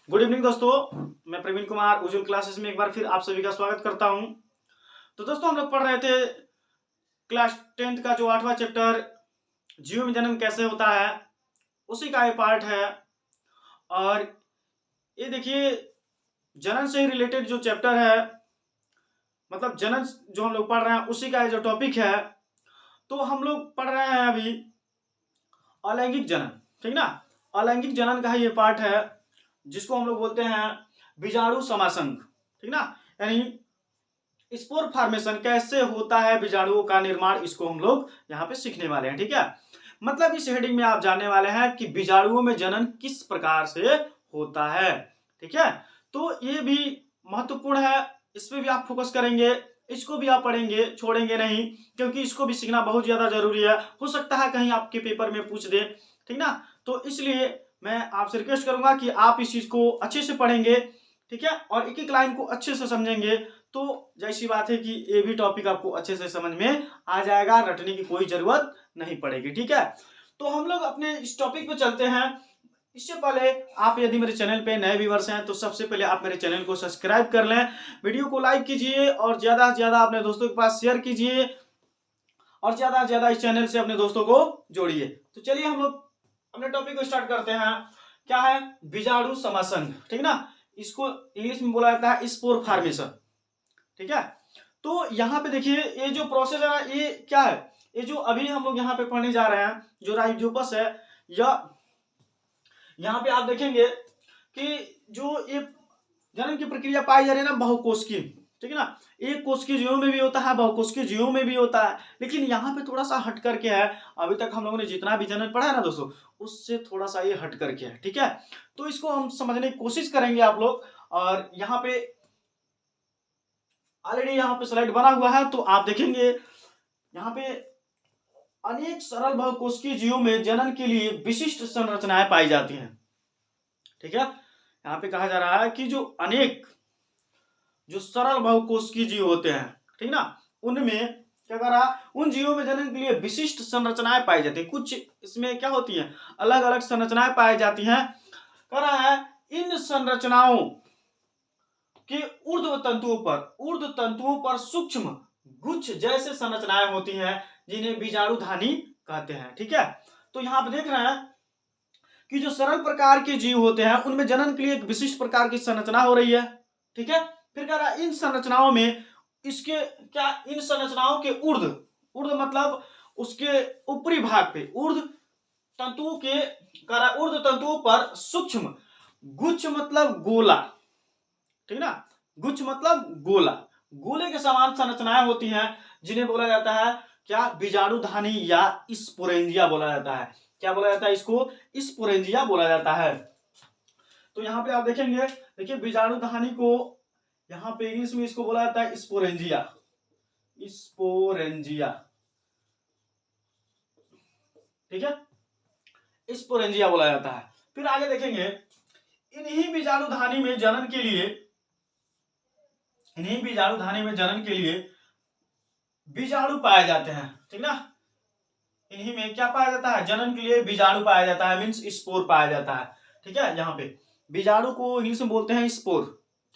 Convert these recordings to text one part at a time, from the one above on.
Good evening दोस्तों, मैं प्रवीण कुमार उज्जवल classes में एक बार फिर आप सभी का स्वागत करता हूं। तो दोस्तों हम लोग पढ़ रहे थे क्लास 10th का जो 8वां चैप्टर जीव में जन्म कैसे होता है, उसी का ये पार्ट है। और ये देखिए, जनन से रिलेटेड जो चैप्टर है, मतलब जनन जो हम लोग पढ़ रहे हैं उसी का ये जो टॉपिक है। तो हम लोग पढ़ रहे हैं अभी अलैंगिक जनन, ठीक ना। अलैंगिक जनन का ये पार्ट है जिसको हम लोग बोलते हैं बीजाणु समासंग, ठीक ना। यानी स्पोर फॉर्मेशन कैसे होता है, बीजाणुओं का निर्माण, इसको हम लोग यहाँ पे सीखने वाले हैं, ठीक है। मतलब इस हेडिंग में आप जानने वाले हैं कि बीजाणुओं में जनन किस प्रकार से होता है, ठीक है। तो ये भी महत्वपूर्ण है, इस पे भी आप फोकस करेंगे, इसको भी आप पढ़ेंगे, छोड़ेंगे नहीं, क्योंकि इसको भी सीखना बहुत ज्यादा जरूरी है। हो सकता है कहीं आपके पेपर में पूछ दे, ठीक ना। तो इसलिए मैं आपसे रिक्वेस्ट करूंगा कि आप इस चीज को अच्छे से पढ़ेंगे, ठीक है, और एक एक लाइन को अच्छे से समझेंगे। तो जैसी बात है कि ये भी टॉपिक आपको अच्छे से समझ में आ जाएगा, रटने की कोई जरूरत नहीं पड़ेगी, ठीक है। तो हम लोग अपने इस टॉपिक पे चलते हैं। इससे पहले आप यदि मेरे चैनल पे नए व्यूअर्स हैं तो सबसे पहले आप मेरे चैनल को सब्सक्राइब कर लें, वीडियो को लाइक कीजिए और ज्यादा से ज्यादा अपने दोस्तों के पास शेयर कीजिए और ज्यादा से ज्यादा इस चैनल से अपने दोस्तों को जोड़िए। तो चलिए हम लोग अपने टॉपिक को स्टार्ट करते हैं। क्या है? बीजाणु समासंग, ठीक ना। इसको इंग्लिश में बोला जाता है स्पोर फॉर्मेशन, ठीक है। तो यहाँ पे देखिए, ये जो प्रोसेस है ना, ये क्या है, ये जो अभी हम लोग यहाँ पे पढ़ने जा रहे हैं, जो राइजोपस है, या यहाँ पे आप देखेंगे कि जो ये जनन की प्रक्रिया पाई जा रही है ना, बहुकोशिकीय, ठीक है ना। एक कोशिकीय जीवों में भी होता है, बहुकोशिकीय जीवों में भी होता है, लेकिन यहाँ पे थोड़ा सा हट करके है। अभी तक हम लोगों ने जितना भी जनन पढ़ा है ना दोस्तों, उससे थोड़ा सा ये हट करके है, ठीक है। तो इसको हम समझने की कोशिश करेंगे आप लोग। और यहाँ पे ऑलरेडी यहाँ पे स्लाइड बना हुआ है, तो आप देखेंगे यहाँ पे अनेक सरल बहुकोशिकीय जीवों में जनन के लिए विशिष्ट संरचनाएं पाई जाती हैं, ठीक है। यहाँ पे कहा जा रहा है कि जो अनेक जो सरल बहुकोशिकीय जीव होते हैं, ठीक ना, उनमें क्या कर रहा, उन जीवों में जनन के लिए विशिष्ट संरचनाएं पाई जाती है। कुछ इसमें क्या होती हैं, अलग अलग संरचनाएं पाई जाती हैं। कह रहा है इन संरचनाओं के ऊर्ध्व तंतुओं पर सूक्ष्म गुच्छ जैसे संरचनाएं होती हैं जिन्हें बीजाणुधानी कहते हैं, ठीक है। तो यहाँ पे देख रहे हैं कि जो सरल प्रकार के जीव होते हैं उनमें जनन के लिए एक विशिष्ट प्रकार की संरचना हो रही है, ठीक है। फिर कह रहा है इन संरचनाओं में इसके क्या, इन संरचनाओं के ऊर्ध्व मतलब उसके ऊपरी भाग पे ऊर्ध्व तंतुओं के, कह रहा है ऊर्ध्व तंतुओं पर सूक्ष्म गुच्छ मतलब गोला, ठीक ना, गुच्छ मतलब गोला, गोले के समान संरचनाएं होती हैं जिन्हें बोला जाता है क्या, बीजाणुधानी या स्पोरेंजिया बोला जाता है। क्या बोला जाता है इसको? स्पोरेंजिया बोला जाता है। तो यहाँ पे आप देखेंगे, देखिए बीजाणुधानी को यहाँ पे इंग्लिश में इसको बोला जाता है स्पोरेंजिया, स्पोरेंजिया, ठीक है, स्पोरेंजिया बोला जाता है। फिर आगे देखेंगे, इन्हीं बीजाणुधानी में जनन के लिए, इन्हीं बीजाणुधानी में जनन के लिए बीजाणु पाए जाते हैं, ठीक ना। इन्हीं में क्या पाया जाता है, जनन के लिए बीजाणु पाया जाता है, मीन्स स्पोर पाया जाता है, ठीक है। यहाँ पे बीजाणु को इंग्लिश में बोलते हैं स्पोर,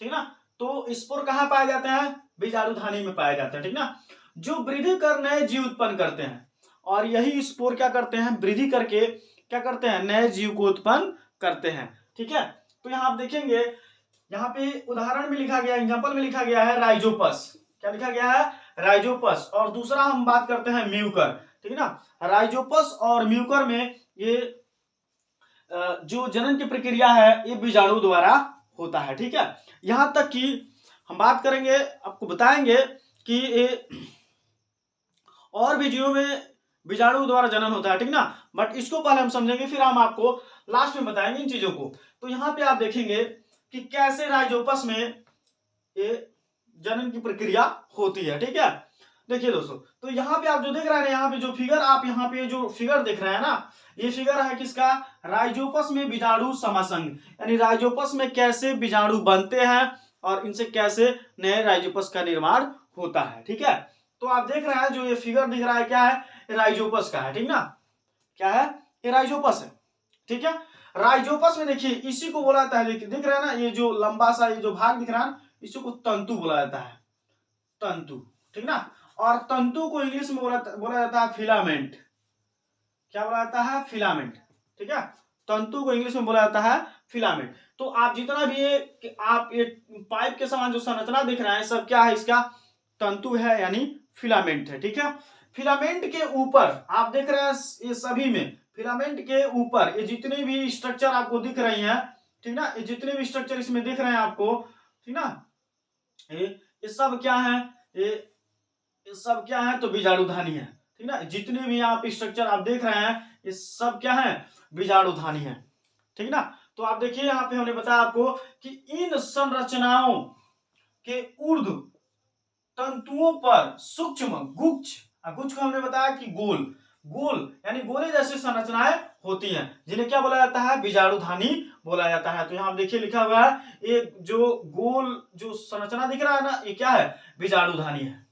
ठीक ना। तो स्पोर कहाँ पाए जाते हैं, बीजाणुधानी में पाए जाते हैं, ठीक ना, जो वृद्धि कर नए जीव उत्पन्न करते हैं। और यही स्पोर क्या करते हैं, वृद्धि करके क्या करते हैं, नए जीव को उत्पन्न करते हैं, ठीक है। तो यहाँ आप देखेंगे, यहाँ पे उदाहरण में लिखा गया, एग्जाम्पल में लिखा गया है राइजोपस। क्या लिखा गया है, राइजोपस। और दूसरा हम बात करते हैं म्यूकर, ठीक है ना। राइजोपस और म्यूकर में ये जो जनन की प्रक्रिया है ये बीजाणु द्वारा होता है, ठीक है। यहां तक कि हम बात करेंगे, आपको बताएंगे कि ये और भी जीवों में बीजाणु द्वारा जनन होता है, ठीक ना। बट इसको पहले हम समझेंगे, फिर हम आपको लास्ट में बताएंगे इन चीजों को। तो यहाँ पे आप देखेंगे कि कैसे राइजोपस में ये जनन की प्रक्रिया होती है, ठीक है। देखिए दोस्तों, तो यहाँ पे आप जो देख रहे हैं, यहाँ पे जो फिगर, आप यहाँ पे जो फिगर देख रहे हैं ना, ये फिगर है किसका, राइजोपस में बीजाणु समासंग, यानी राइजोपस में कैसे बीजाणु बनते हैं और इनसे कैसे नए राइजोपस का निर्माण होता है, ठीक है। तो आप देख रहे हैं जो ये फिगर दिख रहा है, क्या है, राइजोपस का है, ठीक ना। क्या है, ये राइजोपस है, ठीक है। राइजोपस में देखिए इसी को बोला जाता है, देखिए दिख रहा है ना, ये जो लंबा सा ये जो भाग दिख रहा है इसी को तंतु बोला जाता है, तंतु, ठीक ना। और तंतु को इंग्लिश में बोला जाता है फिलामेंट। क्या बोला जाता है? फिलामेंट, ठीक है। तंतु को इंग्लिश में बोला जाता है फिलामेंट। तो आप जितना भी ये पाइप के समान जो संरचना दिख रहा है सब क्या है? इसका तंतु है यानी फिलामेंट है, ठीक है। फिलामेंट के ऊपर आप देख रहे हैं ये सभी में फिलामेंट के ऊपर ये जितने भी स्ट्रक्चर आपको दिख रही हैं, ठीक ना, ये जितने भी स्ट्रक्चर इसमें दिख रहे हैं आपको, ठीक ना, ये सब क्या है? ये सब क्या है? तो बीजाणुधानी है, ठीक ना। जितने भी आप स्ट्रक्चर आप देख रहे हैं ये सब क्या है? बीजाणुधानी है, ठीक ना। तो आप देखिए यहाँ पे हमने बताया आपको कि इन संरचनाओं के ऊर्ध तंतुओं पर सूक्ष्म गुच्छ, गुच्छ को हमने बताया कि गोल गोल यानी गोले जैसी संरचनाएं होती हैं, जिन्हें क्या बोला जाता है? बीजाणुधानी बोला जाता है। तो यहाँ देखिए लिखा हुआ है ये जो गोल जो संरचना दिख रहा है ना, ये क्या है? बीजाणुधानी है,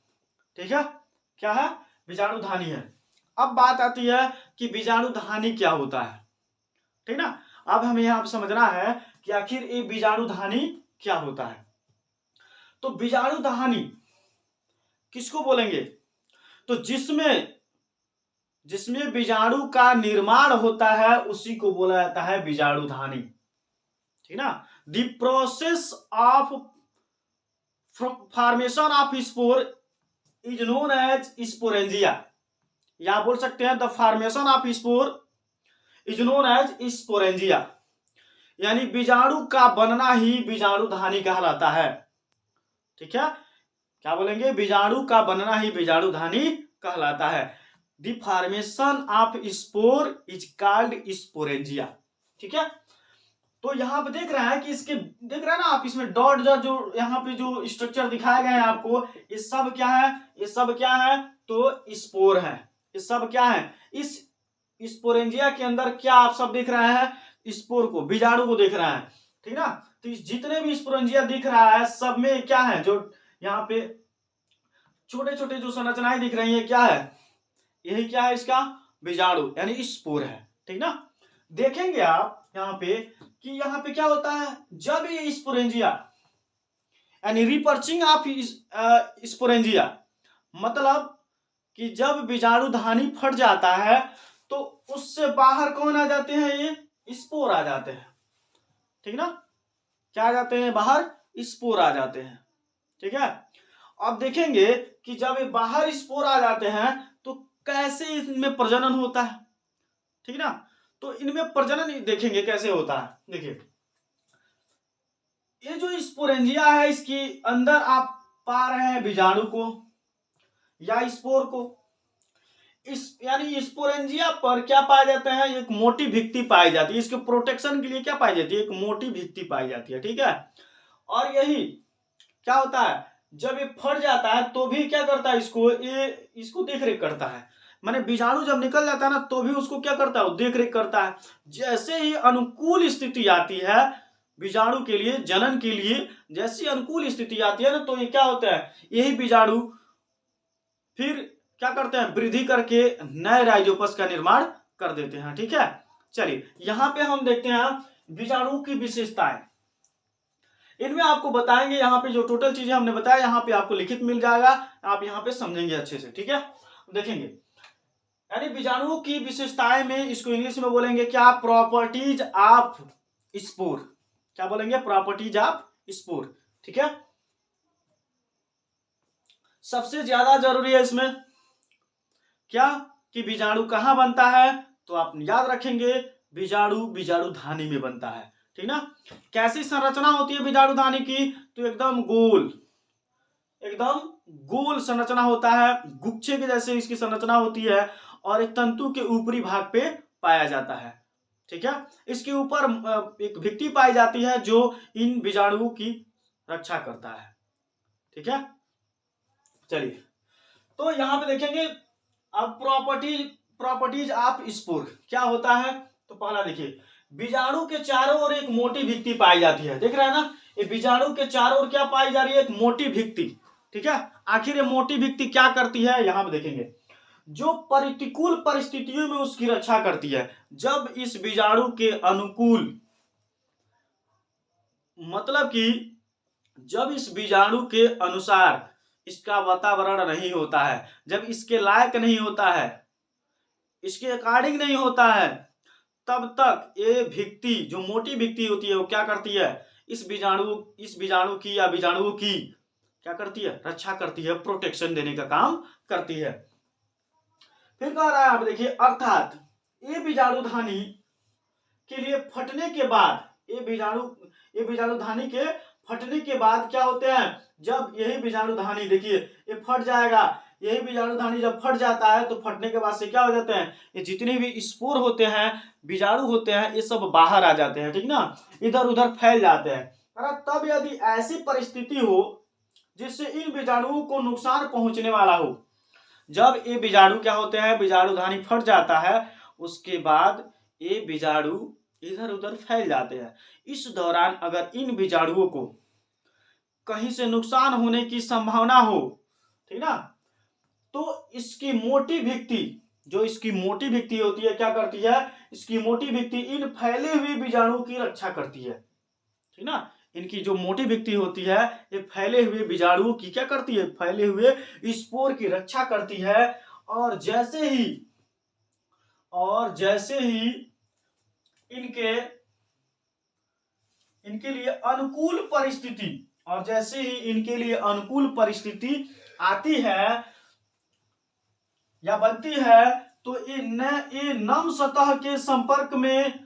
ठीक है। क्या है? बीजाणुधानी है। अब बात आती है कि बीजाणुधानी क्या होता है, ठीक ना। अब हमें यहाँ पे समझना है कि आखिर ये बीजाणुधानी क्या होता है। तो बीजाणुधानी किसको बोलेंगे? तो जिसमें बीजाणु का निर्माण होता है उसी को बोला जाता है बीजाणुधानी, ठीक ना। The process of formation of spore is known as sporangia, या बोल सकते हैं the formation of spore is known as sporangia, यानी बीजाणु का बनना ही बीजाणुधानी कहलाता है, ठीक है। क्या बोलेंगे? बीजाणु का बनना ही बीजाणुधानी कहलाता है। The formation of spore is called sporangia, ठीक है। तो यहाँ पे देख रहा है कि इसके देख रहे हैं ना आप, इसमें डॉट जो यहाँ पे जो स्ट्रक्चर दिखाए गए हैं आपको, ये सब क्या है? ये सब क्या है? तो स्पोर है। ये सब क्या है? इस स्पोरेंजिया के अंदर क्या आप सब देख रहे हैं? स्पोर को, बीजाणु को देख रहे हैं, ठीक ना। तो जितने भी स्पोरेंजिया दिख रहा है सब में क्या है? जो यहाँ पे छोटे छोटे जो संरचनाएं दिख रही है क्या है? यही क्या है? इसका बीजाणु यानी स्पोर है, ठीक ना। देखेंगे आप यहाँ पे कि यहाँ पे क्या होता है? जब ये स्पोरेंजिया यानी रिपर्चिंग ऑफ स्पोरेंजिया, मतलब कि जब बीजाणुधानी फट जाता है तो उससे बाहर कौन आ जाते हैं? ये स्पोर आ जाते हैं, ठीक ना। क्या आ जाते हैं? बाहर स्पोर आ जाते हैं, ठीक है। अब देखेंगे कि जब ये बाहर स्पोर आ जाते हैं तो कैसे इनमें प्रजनन होता है, ठीक ना। तो इनमें प्रजनन देखेंगे कैसे होता है। देखिए ये जो स्पोरेंजिया है इसके अंदर आप पा रहे हैं बीजाणु को या स्पोर को। इस यानी स्पोरेंजिया पर क्या पाया जाता है? एक मोटी भित्ति पाई जाती है। इसके प्रोटेक्शन के लिए क्या पाई जाती है? एक मोटी भित्ति पाई जाती है, ठीक है। और यही क्या होता है? जब ये फट जाता है तो भी क्या करता है? इसको देख रेख करता है। माने बीजाणु जब निकल जाता है ना तो भी उसको क्या करता है? देख रेख करता है। जैसे ही अनुकूल स्थिति आती है बीजाणु के लिए, जनन के लिए जैसी अनुकूल स्थिति आती है ना, तो ये क्या होता है? यही बीजाणु फिर क्या करते हैं? वृद्धि करके नए राइजोपस का निर्माण कर देते हैं, ठीक है। चलिए यहां पे हम देखते हैं बीजाणु की विशेषताएं। इनमें आपको बताएंगे, यहाँ पे जो टोटल चीजें हमने बताया यहाँ पे आपको लिखित मिल जाएगा, आप यहाँ पे समझेंगे अच्छे से, ठीक है। देखेंगे यानी बीजाणुओं की विशेषताएं में इसको इंग्लिश में बोलेंगे क्या? Properties of spore. क्या बोलेंगे? प्रॉपर्टीज ऑफ स्पोर, ठीक है। सबसे ज्यादा जरूरी है इसमें क्या कि बीजाणु कहाँ बनता है? तो आप याद रखेंगे बीजाणु बीजाणुधानी में बनता है, ठीक ना। कैसी संरचना होती है बीजाणुधानी की? तो एकदम गोल संरचना होता है, गुच्छे के जैसे इसकी संरचना होती है और एक तंतु के ऊपरी भाग पे पाया जाता है, ठीक है। इसके ऊपर एक भित्ति पाई जाती है जो इन बीजाणुओं की रक्षा करता है, ठीक है। चलिए तो यहां पे देखेंगे अब प्रॉपर्टीज ऑफ स्पोर क्या होता है। तो पहला देखिए बीजाणु के चारों ओर एक मोटी भित्ति पाई जाती है, देख रहे हैं ना, ये बीजाणु के चारों ओर क्या पाई जा रही है? एक मोटी भित्ति, ठीक है। आखिर ये मोटी भित्ति क्या करती है? यहां पे देखेंगे जो प्रतिकूल परिस्थितियों में उसकी रक्षा करती है। जब इस बीजाणु के अनुकूल, मतलब कि जब इस बीजाणु के अनुसार इसका वातावरण नहीं होता है, जब इसके लायक नहीं होता है, इसके अकॉर्डिंग नहीं होता है, तब तक ये भित्ति, जो मोटी भित्ति होती है, वो क्या करती है, इस बीजाणु की या बीजाणुओं की क्या करती है, रक्षा करती है, प्रोटेक्शन देने का काम करती है। फिर कह रहा है, आप देखिए, अर्थात ये बीजाणुधानी के लिए फटने के बाद, ये बीजाणुधानी के फटने के बाद क्या होते हैं, जब यही बीजाणुधानी, देखिए ये फट जाएगा, यही बीजाणुधानी जब फट जाता है तो फटने के बाद से क्या हो जाते हैं, ये जितने भी स्पोर होते हैं, बीजाणु होते हैं, ये सब बाहर आ जाते हैं, ठीक ना, इधर उधर फैल जाते हैं। तब यदि ऐसी परिस्थिति हो जिससे इन बीजाणुओं को नुकसान पहुंचने वाला हो, जब ये बीजाणु क्या होते हैं, बीजाणुधानी फट जाता है, उसके बाद ये बीजाणु इधर उधर फैल जाते हैं। इस दौरान अगर इन बीजाणुओं को कहीं से नुकसान होने की संभावना हो, ठीक ना, तो इसकी मोटी भित्ति, जो इसकी मोटी भित्ति होती है, क्या करती है, इसकी मोटी भित्ति इन फैले हुए बीजाणुओं की रक्षा करती है, ठीक ना, इनकी जो मोटी भित्ति होती है, ये फैले हुए बीजाणुओं की क्या करती है, फैले हुए स्पोर की रक्षा करती है। और जैसे ही इनके लिए अनुकूल परिस्थिति, और जैसे ही इनके लिए अनुकूल परिस्थिति आती है या बनती है, तो ये नम सतह के संपर्क में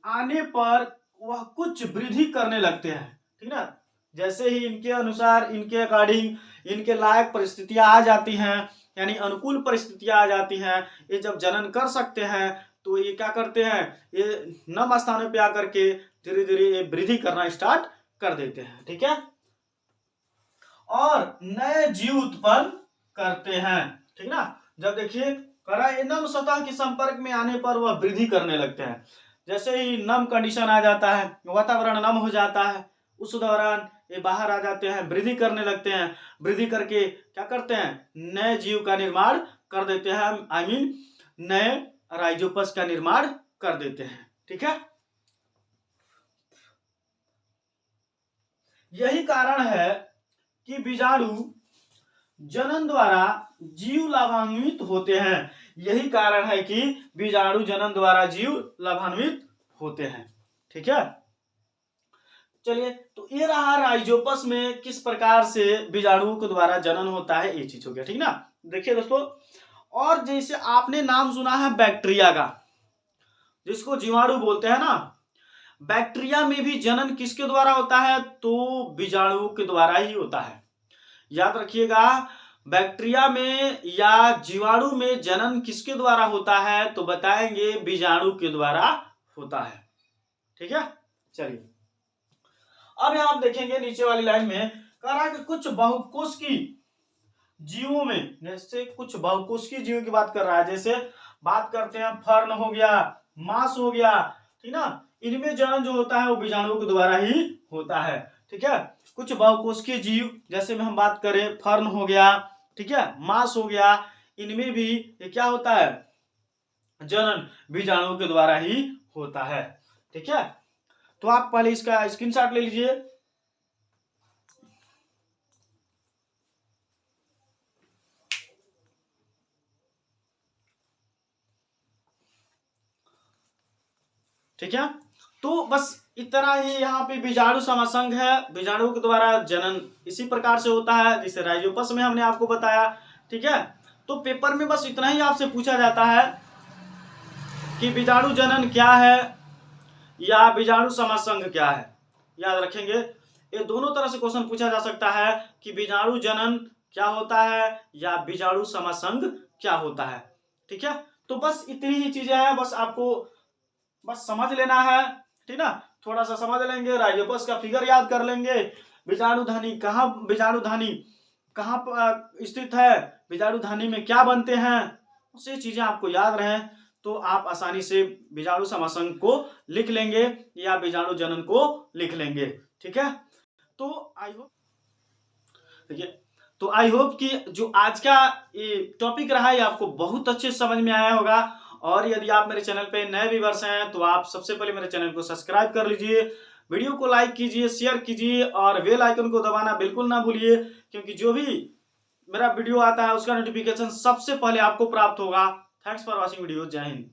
आने पर वह कुछ वृद्धि करने लगते हैं, ठीक ना, जैसे ही इनके अनुसार, इनके अकॉर्डिंग, इनके लायक परिस्थितियां आ जाती हैं, यानी अनुकूल परिस्थितियां आ जाती हैं, ये जब जनन कर सकते हैं, तो ये क्या करते हैं, ये नम स्थानों पे आकर के धीरे धीरे ये वृद्धि करना स्टार्ट कर देते हैं, ठीक है, और नए जीव उत्पन्न करते हैं, ठीक ना। जब देखिए करा, नम सतह के संपर्क में आने पर वह वृद्धि करने लगते हैं, जैसे ही नम कंडीशन आ जाता है, वातावरण नम हो जाता है, उस दौरान ये बाहर आ जाते हैं, वृद्धि करने लगते हैं, वृद्धि करके क्या करते हैं, नए जीव का निर्माण कर देते हैं, आई मीन नए राइजोपस का निर्माण कर देते हैं, ठीक है। यही कारण है कि बीजाणु जनन द्वारा जीव लाभान्वित होते हैं, यही कारण है कि बीजाणु जनन द्वारा जीव लाभान्वित होते हैं, ठीक है। चलिए, तो ये रहा राइजोपस में किस प्रकार से बीजाणुओं के द्वारा जनन होता है, ये चीज हो गया, ठीक ना। देखिए दोस्तों, और जैसे आपने नाम सुना है बैक्टीरिया का, जिसको जीवाणु बोलते हैं ना, बैक्टीरिया में भी जनन किसके द्वारा होता है, तो बीजाणुओं के द्वारा ही होता है। याद रखिएगा, बैक्टीरिया में या जीवाणु में जनन किसके द्वारा होता है, तो बताएंगे बीजाणु के द्वारा होता है, ठीक है। चलिए, अब यहां आप देखेंगे नीचे वाली लाइन में कह रहा है कि कुछ बहुकोशिकीय जीवों में, जैसे कुछ बहुकोशिकीय जीवों की बात कर रहा है, जैसे बात करते हैं फर्न हो गया, मांस हो गया, ठीक ना, इनमें जनन जो होता है वो बीजाणुओं के द्वारा ही होता है, ठीक है। कुछ बहुकोशिकीय जीव, जैसे में हम बात करें फर्न हो गया, ठीक है, मांस हो गया, इनमें भी ये क्या होता है, जनन बीजाणुओं के द्वारा ही होता है, ठीक है। तो आप पहले इसका स्क्रीनशॉट ले लीजिए। ठीक है, तो बस इतना ही यहाँ पे बीजाणु समासंग है, बीजाणु के द्वारा जनन इसी प्रकार से होता है जिसे राइजोपस में हमने आपको बताया, ठीक है। तो पेपर में बस इतना ही आपसे पूछा जाता है कि बीजाणु जनन क्या है या बीजाणु समासंग क्या है। याद रखेंगे, ये दोनों तरह से क्वेश्चन पूछा जा सकता है कि बीजाणु जनन क्या होता है या बीजाणु समासंग क्या होता है, ठीक है। तो बस इतनी ही चीजें हैं, बस आपको बस समझ लेना है, ठीक ना, थोड़ा सा समझ लेंगे, राइजोपस का फिगर याद कर लेंगे, बीजाणुधानी कहाँ स्थित है, बीजाणुधानी में क्या बनते हैं, ये चीजें आपको याद रहे तो आप आसानी से बीजाणु समासंग को लिख लेंगे या बीजाणु जनन को लिख लेंगे, ठीक है। तो आई होप, देखिए तो आई होप कि जो आज का ये टॉपिक रहा है आपको बहुत अच्छे समझ में आया होगा। और यदि आप मेरे चैनल पे नए व्यूअर्स हैं तो आप सबसे पहले मेरे चैनल को सब्सक्राइब कर लीजिए, वीडियो को लाइक कीजिए, शेयर कीजिए और बेल आइकन को दबाना बिल्कुल ना भूलिए, क्योंकि जो भी मेरा वीडियो आता है उसका नोटिफिकेशन सबसे पहले आपको प्राप्त होगा। Thanks for watching video. जय हिंद।